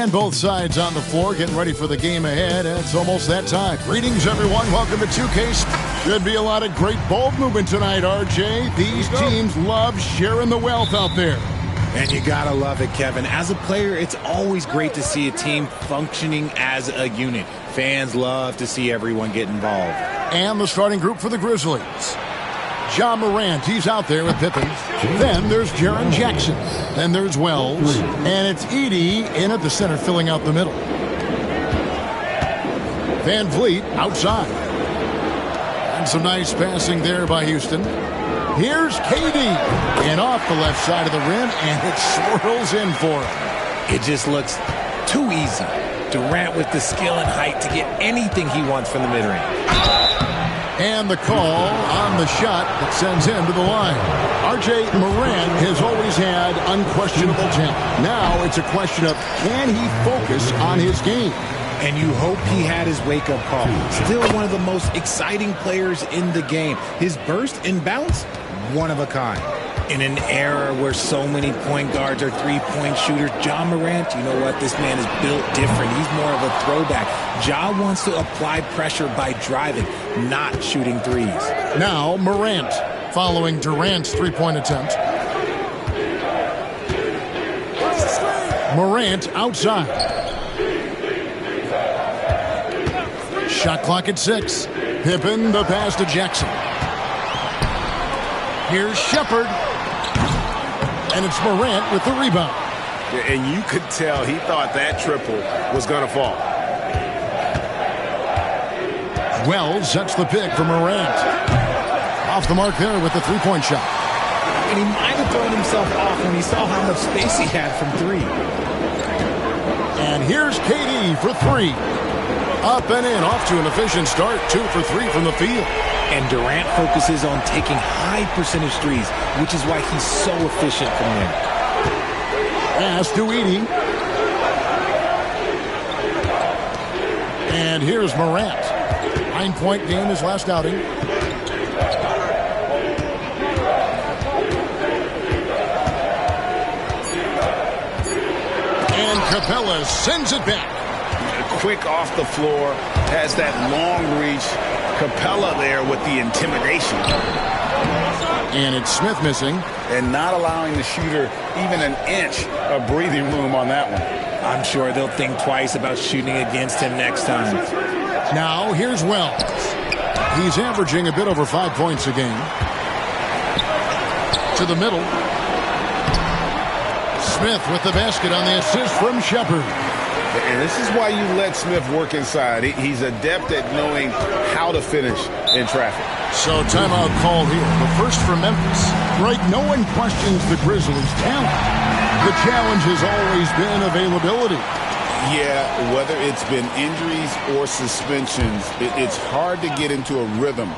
And both sides on the floor getting ready for the game ahead. It's almost that time. Greetings, everyone. Welcome to 2K. Should be a lot of great ball movement tonight, RJ. These teams love sharing the wealth out there. And you gotta love it, Kevin. As a player, it's always great to see a team functioning as a unit. Fans love to see everyone get involved. And the starting group for the Grizzlies. Ja Morant, he's out there with Pippen. Then there's Jaren Jackson. Then there's Wells. And it's Edey in at the center, filling out the middle. Van Vliet outside. And some nice passing there by Houston. Here's KD. And off the left side of the rim, and it swirls in for him. It just looks too easy. Durant with the skill and height to get anything he wants from the mid-range. And the call on the shot that sends him to the line. RJ Morant has always had unquestionable talent. Now it's a question of, can he focus on his game? And you hope he had his wake-up call. Still one of the most exciting players in the game. His burst and bounce, one of a kind. In an era where so many point guards are three-point shooters, Ja Morant, you know what? This man is built different. He's more of a throwback. Ja wants to apply pressure by driving, not shooting threes. Now Morant following Durant's three-point attempt. Morant outside. Shot clock at 6. Pippen, the pass to Jackson. Here's Shepherd. And it's Morant with the rebound. And you could tell he thought that triple was going to fall. Wells sets the pick for Morant. Off the mark there with the three-point shot. And he might have thrown himself off when he saw how much space he had from three. And here's KD for 3. Up and in, off to an efficient start. 2 for 3 from the field. And Durant focuses on taking high percentage threes, which is why he's so efficient from there. Pass to Edey. And here's Morant. 9-point game his last outing. And Capella sends it back. Quick off the floor, has that long reach. Capella there with the intimidation. And it's Smith missing. And not allowing the shooter even an inch of breathing room on that one. I'm sure they'll think twice about shooting against him next time. Now here's Wells. He's averaging a bit over 5 points a game. To the middle. Smith with the basket on the assist from Shepherd. And this is why you let Smith work inside. He's adept at knowing how to finish in traffic. So timeout called here. The first for Memphis. Right, no one questions the Grizzlies' talent. The challenge has always been availability. Yeah, whether it's been injuries or suspensions, it's hard to get into a rhythm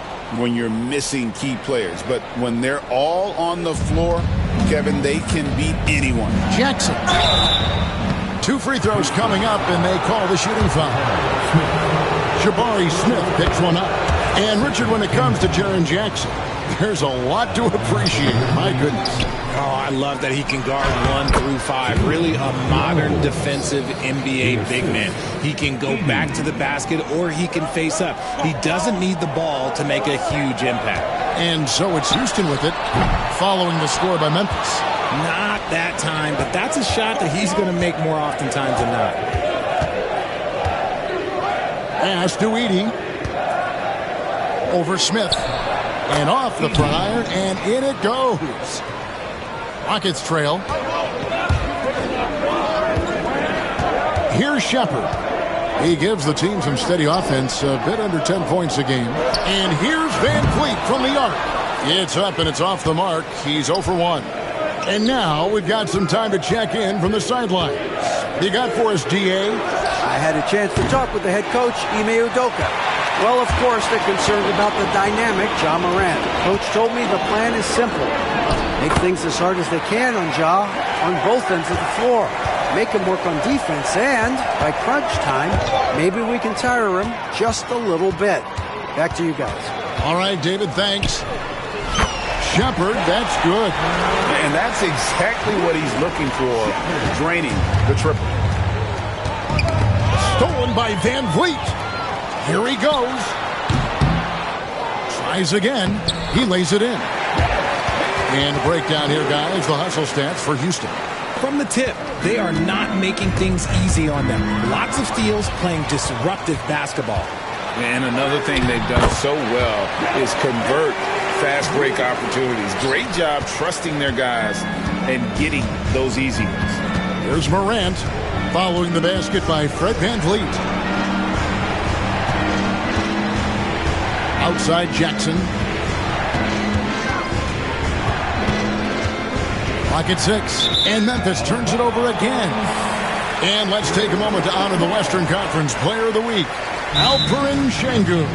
when you're missing key players. But when they're all on the floor, Kevin, they can beat anyone. Jackson. 2 free throws coming up, and they call the shooting foul. Jabari Smith picks one up. And, Richard, when it comes to Jaren Jackson, there's a lot to appreciate. My goodness. Oh, I love that he can guard 1 through 5. Really a modern defensive NBA big man. He can go back to the basket or he can face up. He doesn't need the ball to make a huge impact. And so it's Houston with it, following the score by Memphis. Not that time, but that's a shot that he's going to make more oftentimes than not. Pass to Edey. Over Smith. And off the prior, and in it goes. Rockets trail. Here's Shepherd. He gives the team some steady offense, a bit under 10 points a game. And here's Van Vliet from the arc. It's up and it's off the mark. He's 0 for 1. And now we've got some time to check in from the sidelines. You got for us, DA? I had a chance to talk with the head coach, Ime Udoka. Well, of course, they're concerned about the dynamic Ja Morant. Coach told me the plan is simple. Make things as hard as they can on Ja on both ends of the floor. Make him work on defense, and by crunch time, maybe we can tire him just a little bit. Back to you guys. All right, David, thanks. Shepherd, that's good. And that's exactly what he's looking for, draining the triple. stolen by Van Vliet. Here he goes. Tries again. He lays it in. And breakdown here, guys. The hustle stats for Houston. From the tip, they are not making things easy on them. Lots of steals, playing disruptive basketball. And another thing they've done so well is convert fast break opportunities. Great job trusting their guys and getting those easy ones. Here's Morant following the basket by Fred Van Vliet. Outside Jackson. Clock at 6. And Memphis turns it over again. And let's take a moment to honor the Western Conference Player of the Week, Alperen Sengun.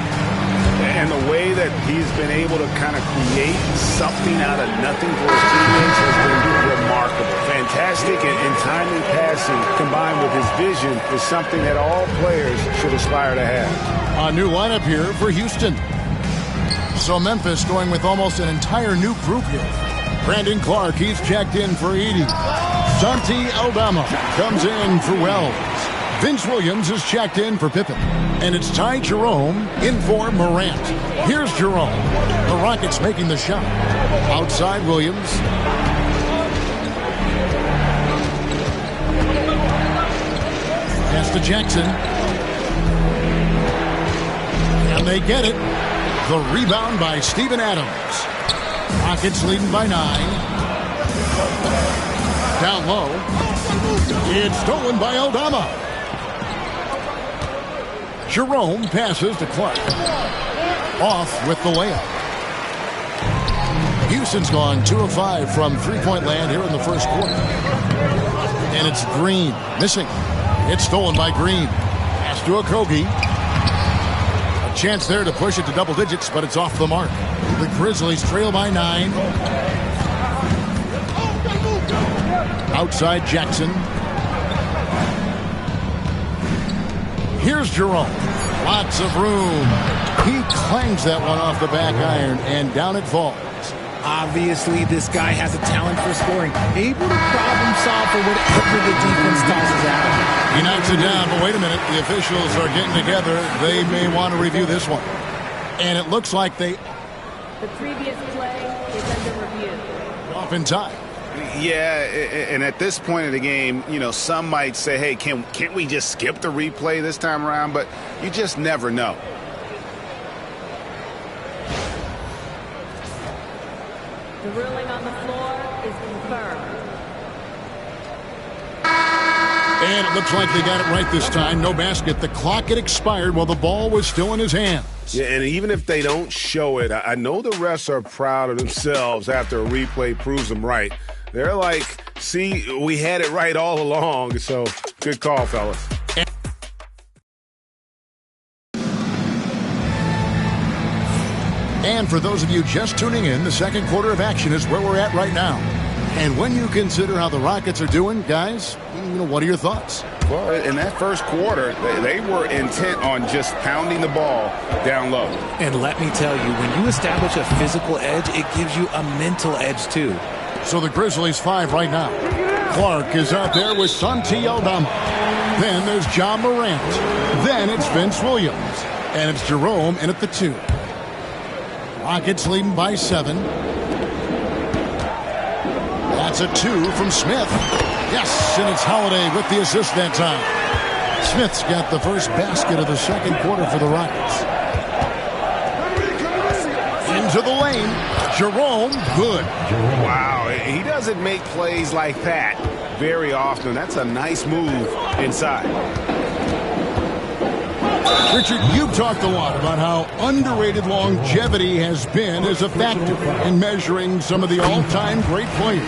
And the way that he's been able to kind of create something out of nothing for his teammates has been remarkable. Fantastic and timely passing combined with his vision is something that all players should aspire to have. A new lineup here for Houston. So Memphis going with almost an entire new group here. Brandon Clark, he's checked in for Edey. Santi Aldama comes in for Wells. Vince Williams is checked in for Pippen. And it's Ty Jerome in for Morant. Here's Jerome. The Rockets making the shot. Outside Williams. Pass to Jackson. And they get it. The rebound by Steven Adams. Rockets leading by 9. Down low. It's stolen by Aldama. Jerome passes to Clark. Off with the layup. Houston's gone 2 of 5 from three-point land here in the first quarter. And it's Green missing. It's stolen by Green. Pass to Okogie. A chance there to push it to double digits, but it's off the mark. The Grizzlies trail by 9. Outside Jackson. Here's Jerome. Lots of room. He clangs that one off the back iron, and down it falls. Obviously, this guy has a talent for scoring. Able to problem solve for whatever the defense tosses at him. He knocks it down, but wait a minute. The officials are getting together. They may want to review this one. And it looks like they... The previous play is under review. Off in time. Yeah, and at this point of the game, you know, some might say, hey, can't we just skip the replay this time around? But you just never know. The ruling on the floor is confirmed. And it looks like they got it right this time. No basket. The clock had expired while the ball was still in his hands. Yeah, and even if they don't show it, I know the refs are proud of themselves after a replay proves them right. They're like, see, we had it right all along. So good call, fellas. And for those of you just tuning in, the second quarter of action is where we're at right now. And when you consider how the Rockets are doing, guys, what are your thoughts? Well, in that first quarter, they were intent on just pounding the ball down low. And let me tell you, when you establish a physical edge, it gives you a mental edge, too. So the Grizzlies 5 right now. Clark is out there with Santi Aldama. Then there's John Morant. Then it's Vince Williams. And it's Jerome in at the 2. Rockets leading by 7. That's a 2 from Smith. Yes, and it's Holiday with the assist that time. Smith's got the first basket of the second quarter for the Rockets. Into the lane. Jerome, good. Wow, he doesn't make plays like that very often. That's a nice move inside. Richard, you've talked a lot about how underrated longevity has been as a factor in measuring some of the all-time great players.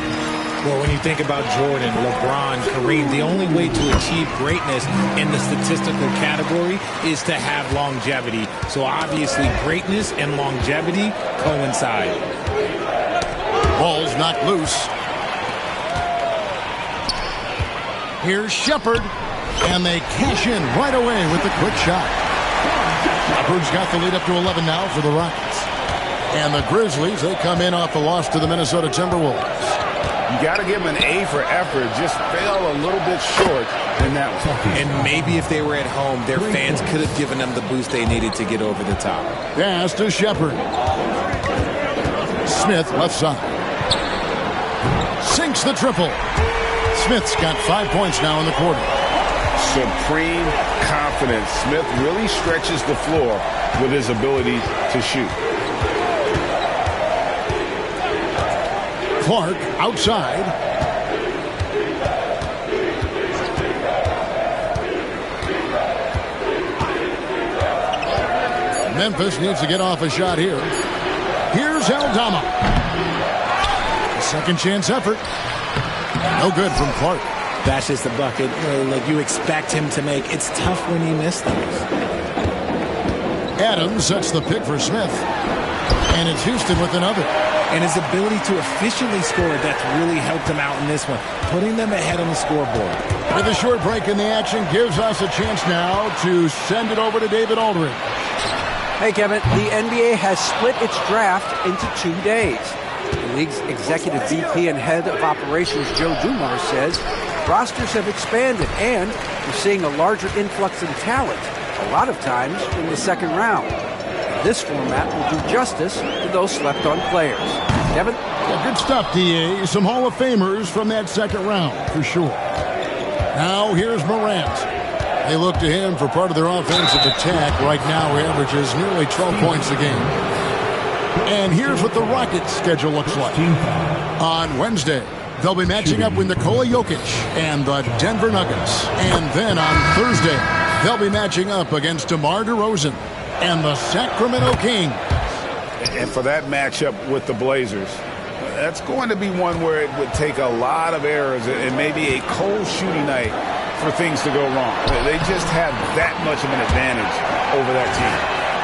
Well, when you think about Jordan, LeBron, Kareem, the only way to achieve greatness in the statistical category is to have longevity. So obviously greatness and longevity coincide. Ball's knocked loose. Here's Shepard, and they cash in right away with a quick shot. Shepard's got the lead up to 11 now for the Rockets. And the Grizzlies, they come in off the loss to the Minnesota Timberwolves. You got to give him an A for effort. Just fell a little bit short in that one. And maybe if they were at home, their fans could have given them the boost they needed to get over the top. Pass to Shepard. Smith left side. Sinks the triple. Smith's got 5 points now in the quarter. Supreme confidence. Smith really stretches the floor with his ability to shoot. Clark outside. Memphis needs to get off a shot here. Here's Aldama. A second chance effort. No good from Clark. That's just a bucket like you expect him to make. It's tough when you miss those. Adams sets the pick for Smith. And it's Houston with another. And his ability to efficiently score, that's really helped him out in this one, putting them ahead on the scoreboard. With a short break in the action, gives us a chance now to send it over to David Aldridge. Hey, Kevin, the NBA has split its draft into 2 days. The league's executive VP and head of operations, Joe Dumars, says rosters have expanded and we're seeing a larger influx in talent, a lot of times in the second round. This format will do justice to those slept-on players. Kevin? Yeah, good stuff, D.A. Some Hall of Famers from that second round, for sure. Now, here's Morant. They look to him for part of their offensive attack. Right now, he averages nearly 12 points a game. And here's what the Rockets' schedule looks like. On Wednesday, they'll be matching up with Nikola Jokic and the Denver Nuggets. And then on Thursday, they'll be matching up against DeMar DeRozan and the Sacramento Kings. And for that matchup with the Blazers, that's going to be one where it would take a lot of errors and maybe a cold shooting night for things to go wrong. They just have that much of an advantage over that team.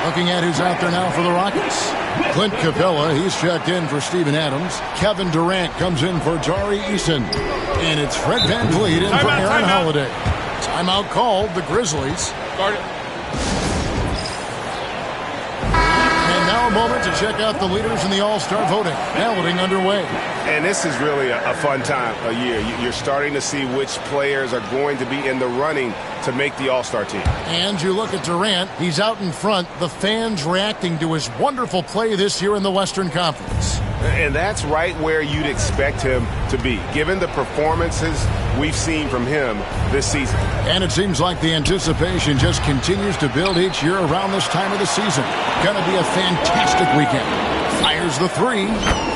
Looking at who's out there now for the Rockets. Clint Capella, he's checked in for Steven Adams. Kevin Durant comes in for Tari Eason. And it's Fred VanVleet in for Aaron Holiday. Timeout called, the Grizzlies. A moment to check out the leaders in the All-Star voting. Balloting underway. And this is really a fun time of year. You're starting to see which players are going to be in the running to make the All-Star team. And you look at Durant, he's out in front. The fans reacting to his wonderful play this year in the Western Conference. And that's right where you'd expect him to be, given the performances we've seen from him this season. And it seems like the anticipation just continues to build each year around this time of the season. Gonna be a fantastic weekend. Fires the three,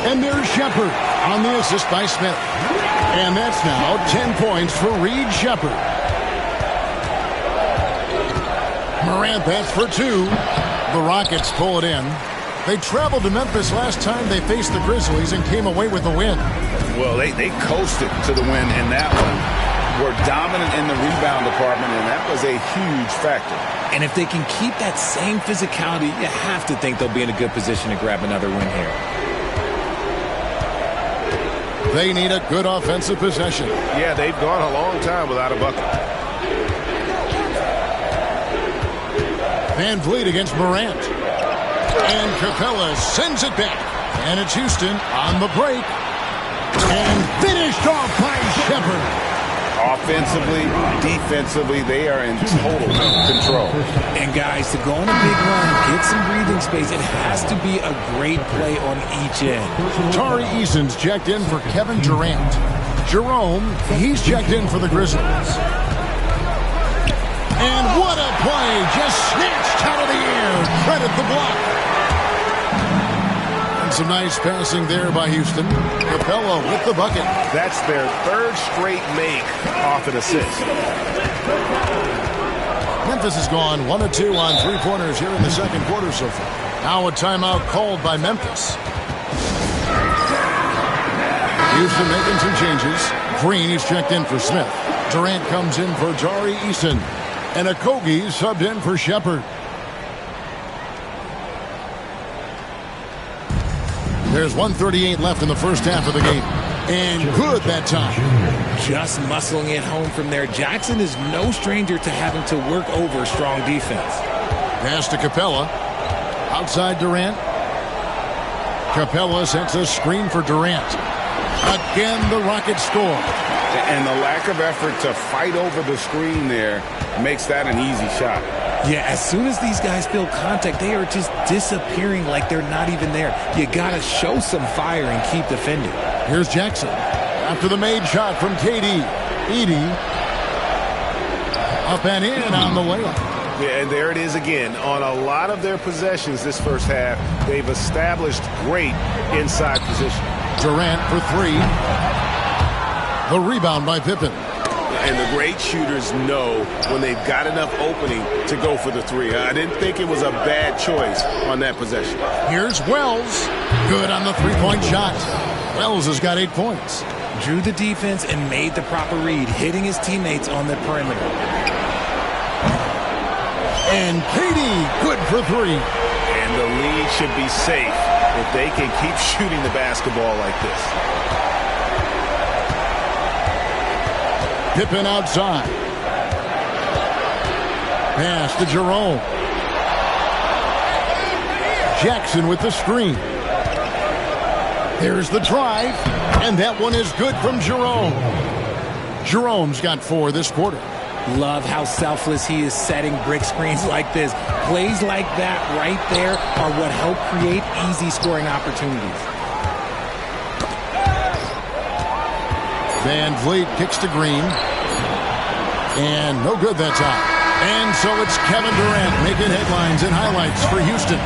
and there's Shepard on the assist by Smith. And that's now 10 points for Reed Shepard. Morant bats for 2. The Rockets pull it in. They traveled to Memphis last time they faced the Grizzlies and came away with a win. Well, they coasted to the win in that one. Were dominant in the rebound department, and that was a huge factor. And if they can keep that same physicality, you have to think they'll be in a good position to grab another win here. They need a good offensive possession. Yeah, they've gone a long time without a bucket. VanVleet against Morant. And Capella sends it back. And it's Houston on the break. And finished off by Shepard. Offensively, defensively, they are in total control. And guys, to go on a big run, get some breathing space, it has to be a great play on each end. Tari Eason's checked in for Kevin Durant. Jerome, he's checked in for the Grizzlies. And what a play! Just snatched out of the air. Credit the block. And some nice passing there by Houston. Capella with the bucket. That's their third straight make off an assist. Memphis has gone 1 of 2 on three-pointers here in the second quarter so far. Now a timeout called by Memphis. Houston making some changes. Green is checked in for Smith. Durant comes in for Tari Eason. And Okogie subbed in for Shepard. There's 1:38 left in the first half of the game. And good that time. Just muscling it home from there. Jackson is no stranger to having to work over strong defense. Pass to Capella. Outside Durant. Capella sets a screen for Durant. Again, the Rockets score. And the lack of effort to fight over the screen there makes that an easy shot. Yeah, as soon as these guys feel contact, they are just disappearing like they're not even there. You got to show some fire and keep defending. Here's Jackson. After the made shot from KD. Edey. Up and in on the layup. Yeah, and there it is again. On a lot of their possessions this first half, they've established great inside position. Durant for three. The rebound by Pippen. And the great shooters know when they've got enough opening to go for the three. I didn't think it was a bad choice on that possession. Here's Wells. Good on the three-point shot. Wells has got 8 points. Drew the defense and made the proper read, hitting his teammates on the perimeter. And KD, good for three. And the lead should be safe if they can keep shooting the basketball like this. Pippen outside. Pass to Jerome. Jackson with the screen. There's the drive, and that one is good from Jerome. Jerome's got 4 this quarter. Love how selfless he is setting brick screens like this. Plays like that right there are what help create easy scoring opportunities. Van Vliet kicks to Green. And no good that time. And so it's Kevin Durant making headlines and highlights for Houston.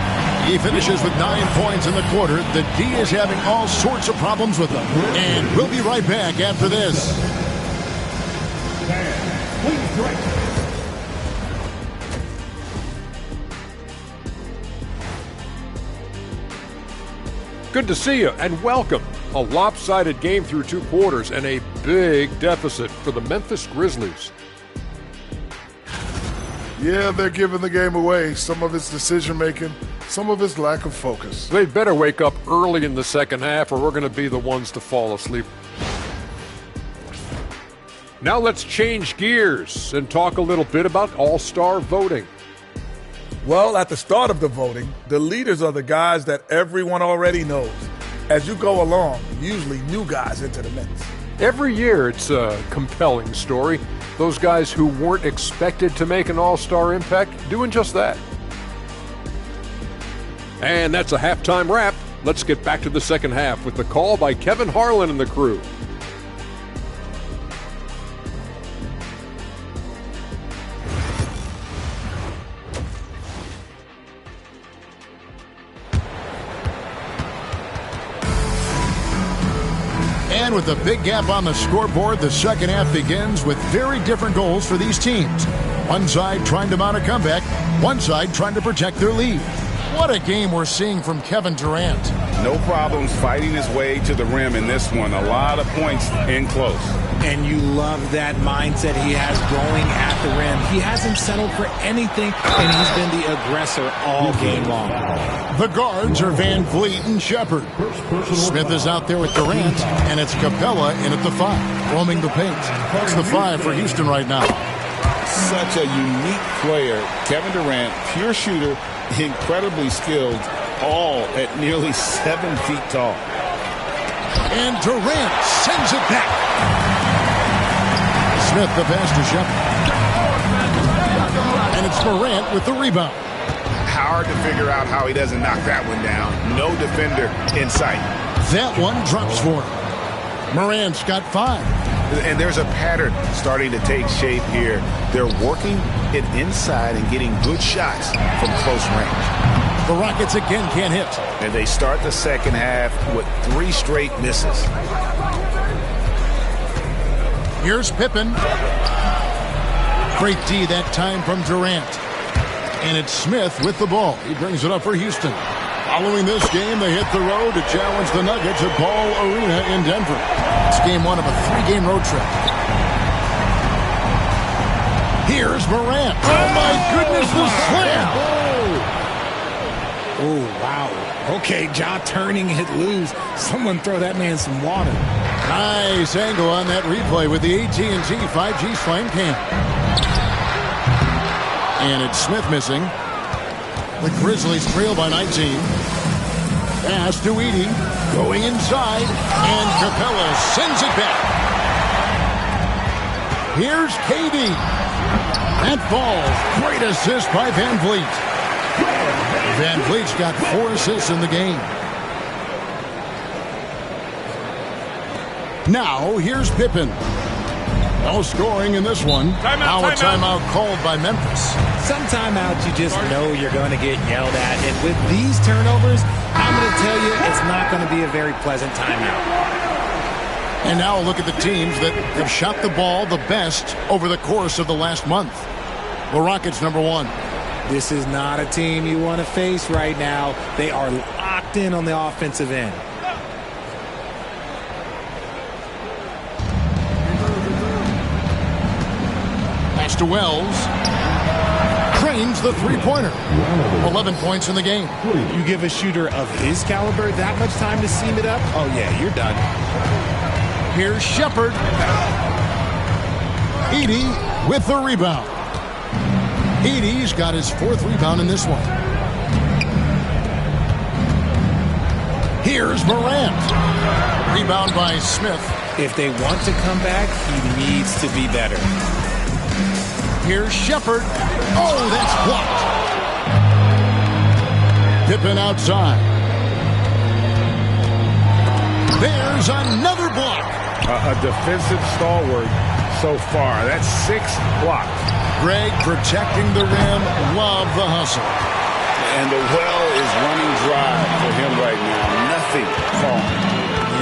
He finishes with 9 points in the quarter. The D is having all sorts of problems with them. And we'll be right back after this. Good to see you and welcome. A lopsided game through 2 quarters and a big deficit for the Memphis Grizzlies. Yeah, they're giving the game away. Some of it's decision-making, some of it's lack of focus. They better wake up early in the second half or we're going to be the ones to fall asleep. Now let's change gears and talk a little bit about all-star voting. Well, at the start of the voting, the leaders are the guys that everyone already knows. As you go along, usually new guys enter the mix. Every year it's a compelling story. Those guys who weren't expected to make an all-star impact doing just that. And that's a halftime wrap. Let's get back to the second half with the call by Kevin Harlan and the crew. And with a big gap on the scoreboard, the second half begins with very different goals for these teams. One side trying to mount a comeback, one side trying to protect their lead. What a game we're seeing from Kevin Durant. No problems fighting his way to the rim in this one. A lot of points in close. And you love that mindset he has going at the rim. He hasn't settled for anything, and he's been the aggressor all game long. The guards are Van Vliet and Shepard. Smith is out there with Durant, and it's Capella in at the 5, roaming the paint. That's the 5 for Houston right now. Such a unique player. Kevin Durant, pure shooter, incredibly skilled, all at nearly 7 feet tall. And Durant sends it back. Smith the pass to Shepard. And it's Morant with the rebound. Hard to figure out how he doesn't knock that one down. No defender in sight. That one drops for him. Morant's got 5. And there's a pattern starting to take shape here. They're working it inside and getting good shots from close range. The Rockets again can't hit. And they start the second half with 3 straight misses. Here's Pippen. Great D that time from Durant. And it's Smith with the ball. He brings it up for Houston. Following this game, they hit the road to challenge the Nuggets at Ball Arena in Denver. It's game 1 of a 3-game road trip. Here's Morant. Oh, my goodness, the slam. Oh, wow. Okay, Ja turning it loose. Someone throw that man some water. Nice angle on that replay with the AT&T 5G Slam Cam. And it's Smith missing. The Grizzlies trail by 19. Pass to Edey. Going inside. And Capella sends it back. Here's KD. That falls. Great assist by Van Vliet. Van Vliet's got 4 assists in the game. Now, here's Pippen. No scoring in this one. Now a timeout called by Memphis. Some timeouts you just know you're going to get yelled at. And with these turnovers, I'm going to tell you it's not going to be a very pleasant timeout. And now look at the teams that have shot the ball the best over the course of the last month. The Rockets, number 1. This is not a team you want to face right now. They are locked in on the offensive end. Pass to Wells. Trains the three-pointer. 11 points in the game. You give a shooter of his caliber that much time to seam it up? Oh, yeah, you're done. Here's Shepherd. Edey with the rebound. Edey's got his 4th rebound in this one. Here's Morant. Rebound by Smith. If they want to come back, he needs to be better. Here's Shepherd. Oh, that's blocked. Pippen outside. There's another block. A defensive stalwart so far. That's 6 blocks. Greg protecting the rim. Love the hustle. And the well is running dry for him right now. Nothing falling.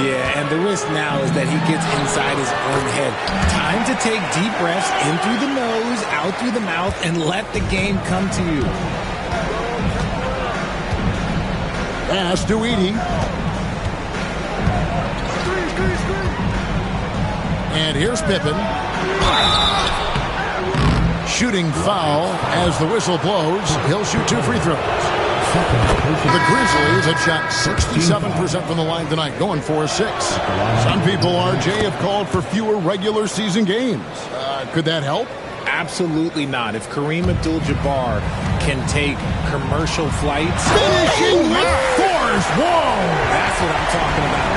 Yeah, and the risk now is that he gets inside his own head. Time to take deep breaths in through the nose, out through the mouth, and let the game come to you. Pass to Edey. And here's Pippen. Shooting foul as the whistle blows. He'll shoot 2 free throws. The Grizzlies have shot 67% from the line tonight, going 4-6. Some people, RJ, have called for fewer regular season games. Could that help? Absolutely not. If Kareem Abdul-Jabbar can take commercial flights. Finishing with force. Whoa! That's what I'm talking about.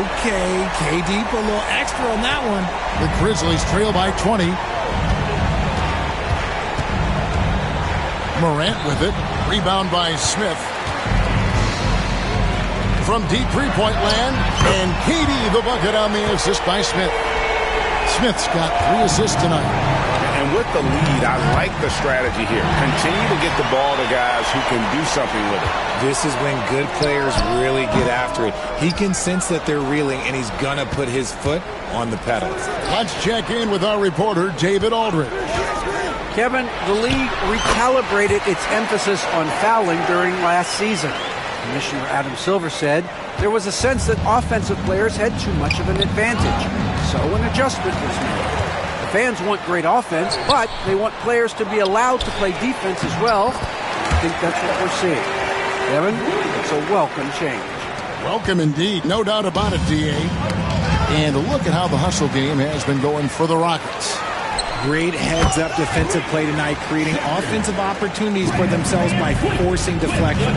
Okay, KD put a little extra on that one. The Grizzlies trail by 20. Morant with it. Rebound by Smith. From deep three-point land. And KD the bucket on the assist by Smith. Smith's got 3 assists tonight. And with the lead, I like the strategy here. Continue to get the ball to guys who can do something with it. This is when good players really get after it. He can sense that they're reeling, and he's going to put his foot on the pedal. Let's check in with our reporter, David Aldridge. Kevin, the league recalibrated its emphasis on fouling during last season. Commissioner Adam Silver said there was a sense that offensive players had too much of an advantage. So an adjustment was made. The fans want great offense, but they want players to be allowed to play defense as well. I think that's what we're seeing. Kevin, it's a welcome change. Welcome indeed, no doubt about it, D.A. And look at how the hustle game has been going for the Rockets. Great heads-up defensive play tonight, creating offensive opportunities for themselves by forcing deflections.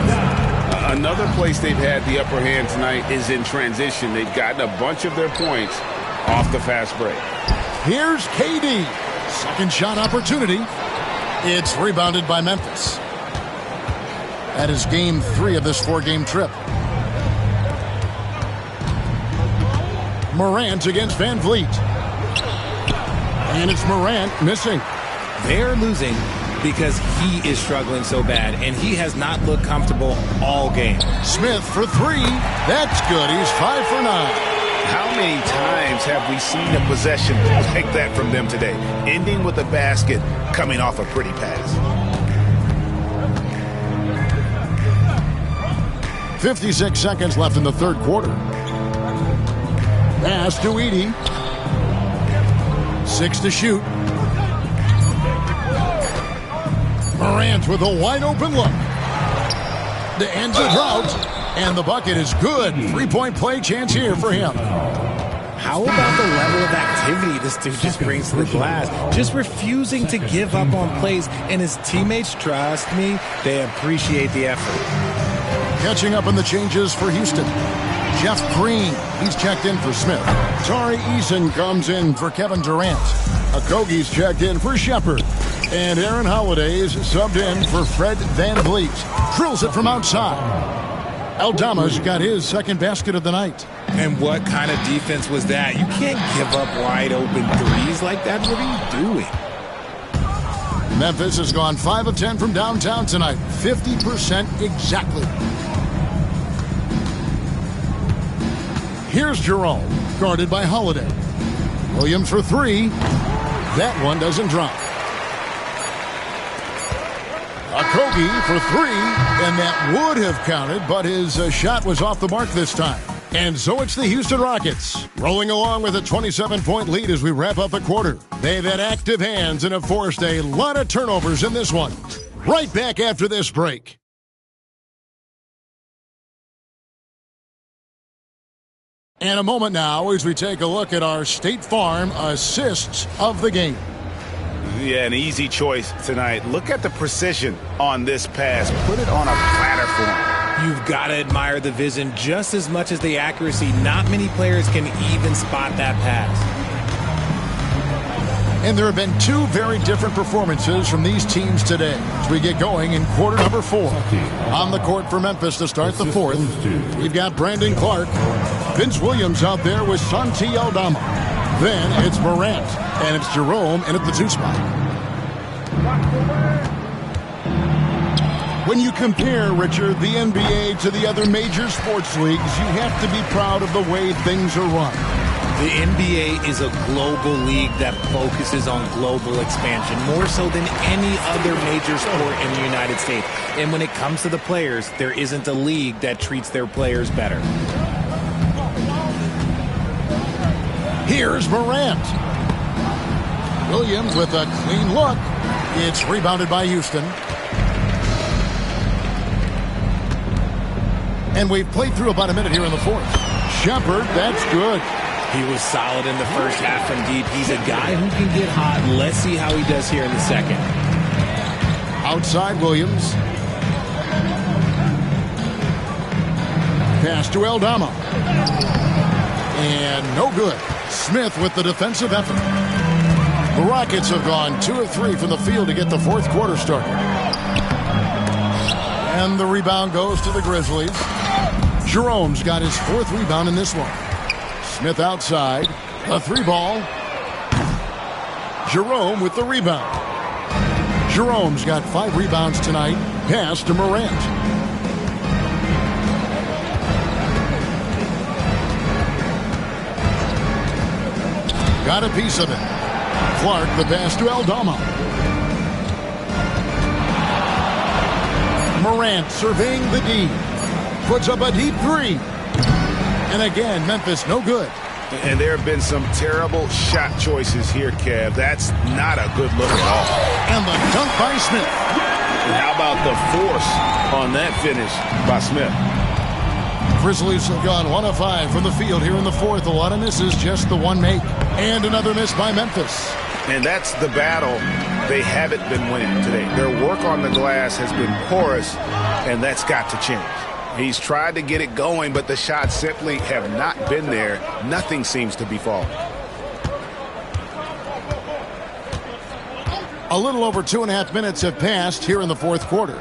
Another place they've had the upper hand tonight is in transition. They've gotten a bunch of their points off the fast break. Here's KD. Second shot opportunity. It's rebounded by Memphis. That is game 3 of this 4-game trip. Morant against Van Vliet. And it's Morant missing. They're losing because he is struggling so bad, and he has not looked comfortable all game. Smith for 3. That's good. He's 5 for 9. How many times have we seen a possession like that from them today? Ending with a basket, coming off a pretty pass. 56 seconds left in the third quarter. Pass to Edey. 6 to shoot. Morant with a wide open look. The ends of drought. And the bucket is good. 3-point play chance here for him. How about the level of activity this dude just brings to the glass? Just refusing to give up on plays. And his teammates, trust me, they appreciate the effort. Catching up on the changes for Houston. Jeff Green, he's checked in for Smith. Tari Eason comes in for Kevin Durant. Okogie's checked in for Shepard. And Aaron Holiday's subbed in for Fred VanVleet. Drills it from outside. Aldama's got his second basket of the night. And what kind of defense was that? You can't give up wide open threes like that. What are you doing? Memphis has gone 5 of 10 from downtown tonight. 50% exactly. Here's Jerome, guarded by Holiday. Williams for 3. That one doesn't drop. Okogie for 3, and that would have counted, but his shot was off the mark this time. And so it's the Houston Rockets, rolling along with a 27-point lead as we wrap up the quarter. They've had active hands and have forced a lot of turnovers in this one. Right back after this break. And a moment now as we take a look at our State Farm assists of the game. Yeah, an easy choice tonight. Look at the precision on this pass. Put it on a platter for him. You've got to admire the vision just as much as the accuracy. Not many players can even spot that pass. And there have been 2 very different performances from these teams today as we get going in quarter number 4. On the court for Memphis to start the 4th, we've got Brandon Clark. Vince Williams out there with Santi Aldama. Then it's Morant, and it's Jerome in at the 2 spot. When you compare, Richard, the NBA to the other major sports leagues, you have to be proud of the way things are run. The NBA is a global league that focuses on global expansion, more so than any other major sport in the United States. And when it comes to the players, there isn't a league that treats their players better. Here's Morant. Williams with a clean look. It's rebounded by Houston. And we've played through about a minute here in the 4th. Shepard, that's good. He was solid in the first half from deep. He's a guy who can get hot. Let's see how he does here in the second. Outside Williams. Pass to Aldama. And no good. Smith with the defensive effort. The Rockets have gone 2 of 3 from the field to get the 4th quarter started. And the rebound goes to the Grizzlies. Jerome's got his 4th rebound in this one. Smith outside. A 3-ball. Jerome with the rebound. Jerome's got 5 rebounds tonight. Pass to Morant. Got a piece of it. Clark the pass to Aldama. Morant surveying the D. Puts up a deep 3. And again, Memphis no good. And there have been some terrible shot choices here, Kev. That's not a good look at all. And the dunk by Smith. And how about the force on that finish by Smith? Grizzlies have gone 1 of 5 from the field here in the 4th. A lot of misses, just the 1 make. And another miss by Memphis. And that's the battle they haven't been winning today. Their work on the glass has been porous, and that's got to change. He's tried to get it going, but the shots simply have not been there. Nothing seems to be falling. A little over 2.5 minutes have passed here in the 4th quarter.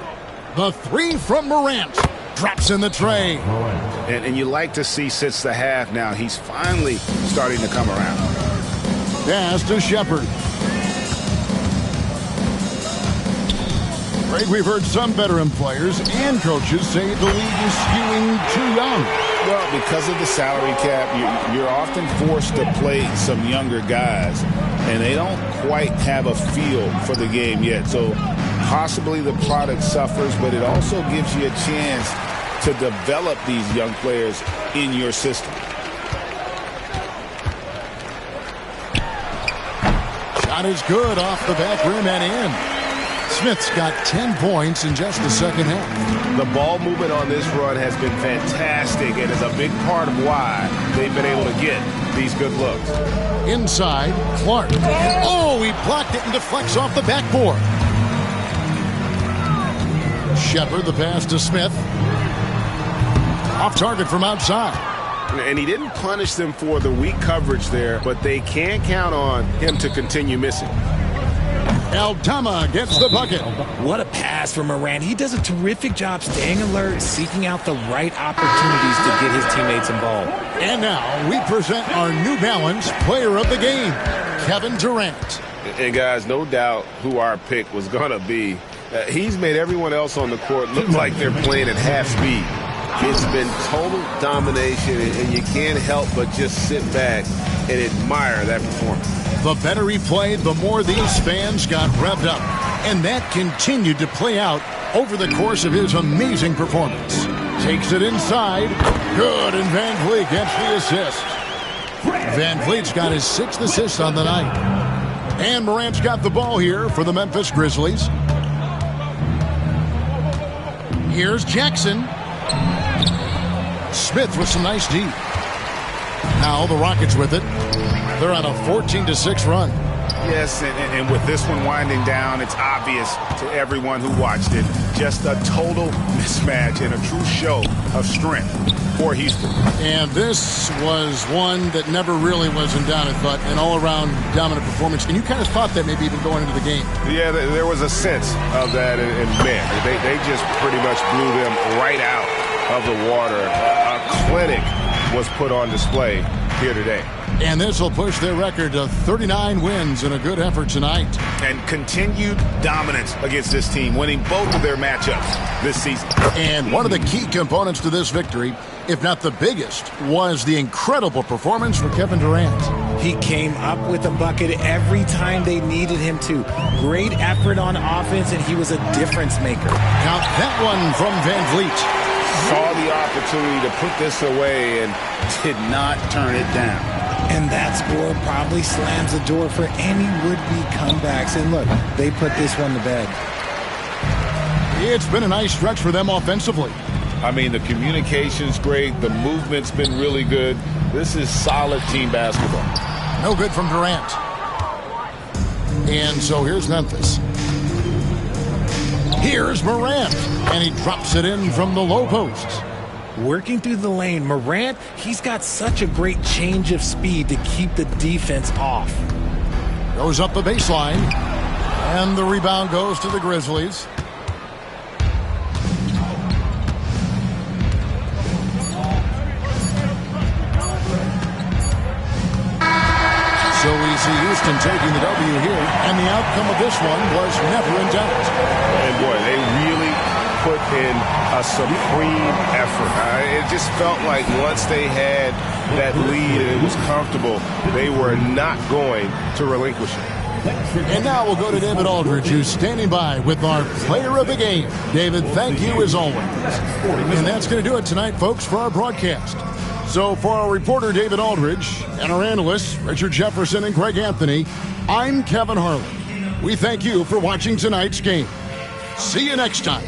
The 3 from Morant. Drops in the tray. And you like to see since the half now, he's finally starting to come around. Pass to Shepard. Greg, we've heard some veteran players and coaches say the league is skewing too young. Well, because of the salary cap, you're often forced to play some younger guys, and they don't quite have a feel for the game yet. So possibly the product suffers, but it also gives you a chance to develop these young players in your system. Shot is good off the back rim and in. Smith's got 10 points in just the second half. The ball movement on this run has been fantastic and is a big part of why they've been able to get these good looks. Inside, Clark. Oh, he blocked it and deflects off the backboard. Shepard, the pass to Smith. Off target from outside. And he didn't punish them for the weak coverage there, but they can't count on him to continue missing. Aldama gets the bucket. What a pass from Morant. He does a terrific job staying alert, seeking out the right opportunities to get his teammates involved. And now we present our New Balance player of the game, Kevin Durant. And guys, no doubt who our pick was going to be. He's made everyone else on the court look like they're playing at half speed. It's been total domination, and you can't help but just sit back and admire that performance. The better he played, the more these fans got revved up. And that continued to play out over the course of his amazing performance. Takes it inside. Good, and Van Vliet gets the assist. Van Vliet's got his 6th assist on the night. And Morant's got the ball here for the Memphis Grizzlies. Here's Jackson. Smith with some nice D. Now the Rockets with it. They're on a 14-6 run. Yes, and with this one winding down, it's obvious to everyone who watched it. Just a total mismatch and a true show of strength for Houston. And this was one that never really was in doubt, I thought, an all-around dominant performance. And you kind of thought that maybe even going into the game. Yeah, there was a sense of that, and man, they just pretty much blew them right out of the water. A clinic was put on display here today. And this will push their record to 39 wins in a good effort tonight. And continued dominance against this team, winning both of their matchups this season. And one of the key components to this victory, if not the biggest, was the incredible performance for Kevin Durant. He came up with a bucket every time they needed him to. Great effort on offense, and he was a difference maker. Count that one from Van Vliet. Saw the opportunity to put this away and did not turn it down. And that score probably slams the door for any would-be comebacks. And look, they put this one to bed. It's been a nice stretch for them offensively. I mean, the communication's great. The movement's been really good. This is solid team basketball. No good from Durant. And so here's Memphis. Here's Morant. And he drops it in from the low post. Working through the lane, Morant, he's got such a great change of speed to keep the defense off. Goes up the baseline. And the rebound goes to the Grizzlies. So we see Houston taking the W here, and the outcome of this one was never in doubt. And boy, they really put in a supreme effort. It just felt like once they had that lead and it was comfortable, they were not going to relinquish it. And now we'll go to David Aldridge, who's standing by with our player of the game. David, thank you as always. And that's going to do it tonight, folks, for our broadcast. So for our reporter, David Aldridge, and our analysts, Richard Jefferson and Greg Anthony, I'm Kevin Harlan. We thank you for watching tonight's game. See you next time.